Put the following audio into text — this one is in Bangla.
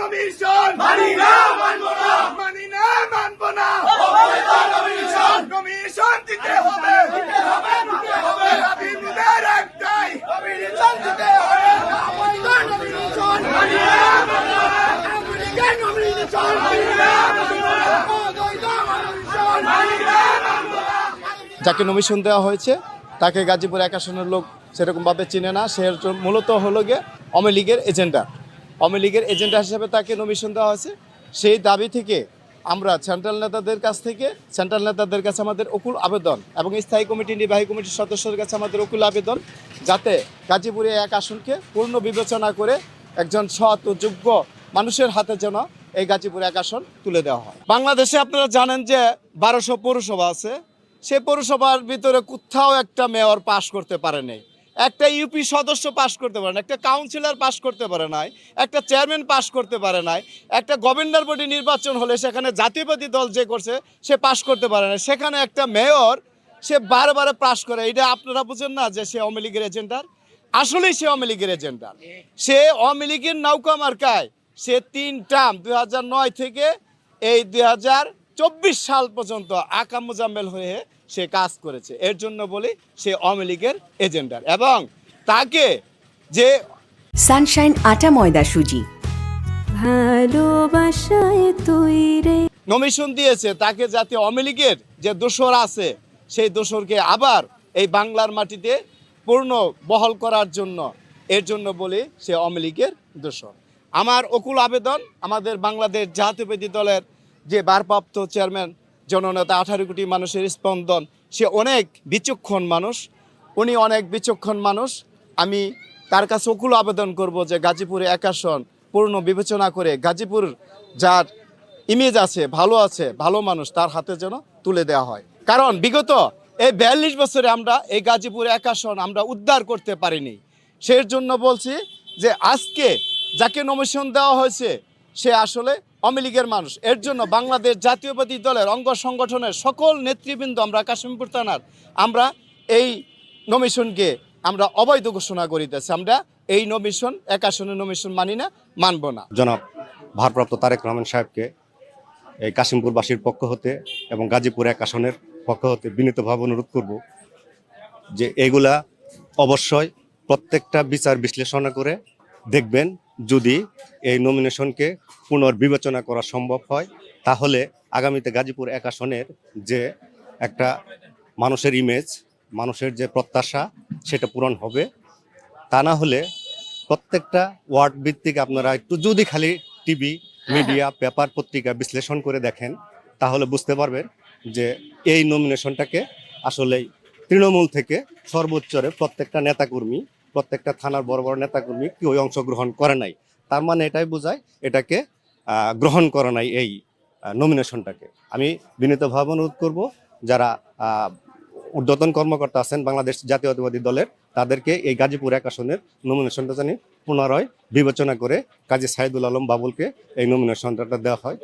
নমিশন মানি না মানবো না মানি না মানবো না অবৈধ নমিনেশন নমিশন দিতে হবে দিতে হবে দাবি মুদের একটাই নমিনেশন দিতে হবে অবৈধ নমিশন মানি না মানবো না আমেরিকান নমিশন মানি না মানবো না অবৈধ নমিশন মানি না মানবো না যাকে নমিশন দেওয়া হয়েছে তাকে গাজীপুর এক আসনের লোক সেরকমভাবে চিনে না। সে মূলত হলো গিয়ে আওয়ামী লীগের এজেন্ডা, আওয়ামী লীগের এজেন্ডা হিসেবে তাকে নমিশন দেওয়া হয়েছে। সেই দাবি থেকে আমরা সেন্ট্রাল নেতাদের কাছে আমাদের অকুল আবেদন এবং স্থায়ী কমিটি নির্বাহী কমিটির সদস্যদের কাছে আমাদের অকুল আবেদন, যাতে গাজীপুরে এক আসনকে পূর্ণ বিবেচনা করে একজন সৎ ও যোগ্য মানুষের হাতে যেন এই গাজীপুর এক আসন তুলে দেওয়া হয়। বাংলাদেশে আপনারা জানেন যে 1200 পৌরসভা আছে। সেই পৌরসভার ভিতরে কোথাও একটা মেয়র পাশ করতে পারে নাই, একটা ইউপি সদস্য পাশ করতে পারে না, একটা কাউন্সিলর পাশ করতে পারে নাই, একটা চেয়ারম্যান পাশ করতে পারে নাই, একটা গভর্নর বডি নির্বাচন হলে সেখানে জাতীয়বাদী দল যে করছে সে পাশ করতে পারে না, সেখানে একটা মেয়র সে বারে পাশ করে। এটা আপনারা বুঝেন না যে সে আওয়ামী লীগের এজেন্ডার? আসলেই সে আওয়ামী লীগের এজেন্ডার। সে আওয়ামী লীগের নৌকা মার্কায় সে 3 টার্ম 2009 থেকে এই 2024 সাল পর্যন্ত আকাম মোজাম্মেল হয়ে সে কাজ করেছে। এর জন্য বলি সে আওয়ামী লীগের এজেন্ডার। এবং তাকে যে সানশাইন আটা ময়দা সুজি ভালোবাসায় তৈরি নমিশন দিয়েছে, তাকে যাতে আওয়ামী লীগের যে দোসর আছে সেই দোসরকে আবার এই বাংলার মাটিতে পূর্ণ বহাল করার জন্য, এর জন্য বলি সে আওয়ামী লীগের দোসর। আমার অকুল আবেদন আমাদের বাংলাদেশ জাতীয়বাদী দলের যে ভারপ্রাপ্ত চেয়ারম্যান জননেতা 18 কোটি মানুষের স্পন্দন, সে অনেক বিচক্ষণ মানুষ, উনি অনেক বিচক্ষণ মানুষ। আমি তার কাছে অকুল আবেদন করব যে গাজীপুরে এক আসন পূর্ণ বিবেচনা করে গাজীপুর যার ইমেজ আছে, ভালো মানুষ, তার হাতে যেন তুলে দেওয়া হয়। কারণ বিগত এই 42 বছরে আমরা এই গাজীপুর এক আসন আমরা উদ্ধার করতে পারিনি। সেই জন্য বলছি যে আজকে যাকে নমিশন দেওয়া হয়েছে সে আসলে আওয়ামী লীগের মানুষ। এর জন্য বাংলাদেশ জাতীয়বাদী দলের অঙ্গ সংগঠনের সকল নেতৃবৃন্দ আমরা কাশিমপুর থানার আমরা এই নমিশনকে আমরা অবৈধ ঘোষণা করিতেছি। আমরা এই নমিশন এক আসনের নমিশন মানি না, মানব না। জনাব ভারপ্রাপ্ত তারেক রহমান সাহেবকে এই কাশিমপুরবাসীর পক্ষ হতে এবং গাজীপুর এক আসনের পক্ষ হতে বিনীতভাবে অনুরোধ করব যে এগুলা অবশ্যই প্রত্যেকটা বিচার বিশ্লেষণ করে দেখবেন। যদি এই নমিনেশনকে পুনর্বিবেচনা করা সম্ভব হয় তাহলে আগামীতে গাজীপুর এক আসনের যে একটা মানুষের ইমেজ, মানুষের যে প্রত্যাশা সেটা পূরণ হবে। তা না হলে প্রত্যেকটা ওয়ার্ড ভিত্তিক আপনারা একটু যদি খালি টিভি মিডিয়া পেপার পত্রিকা বিশ্লেষণ করে দেখেন তাহলে বুঝতে পারবেন যে এই নমিনেশনটাকে আসলেই তৃণমূল থেকে সর্বোচ্চরে প্রত্যেকটা নেতাকর্মী, প্রত্যেকটা থানার বড় বড় নেতাকর্মী কেউ অংশগ্রহণ করে নাই। তার মানে এটাই বোঝায় এটাকে গ্রহণ করে নাই এই নমিনেশনটাকে। আমি বিনীতভাবে অনুরোধ করব যারা ঊর্ধ্বতন কর্মকর্তা আছেন বাংলাদেশ জাতীয়তাবাদী দলের, তাদেরকে এই গাজীপুর এক আসনের নমিনেশনটা জানি পুনরায় বিবেচনা করে কাজী সাইদুল আলম বাবুলকে এই নমিনেশনটা দেওয়া হয়।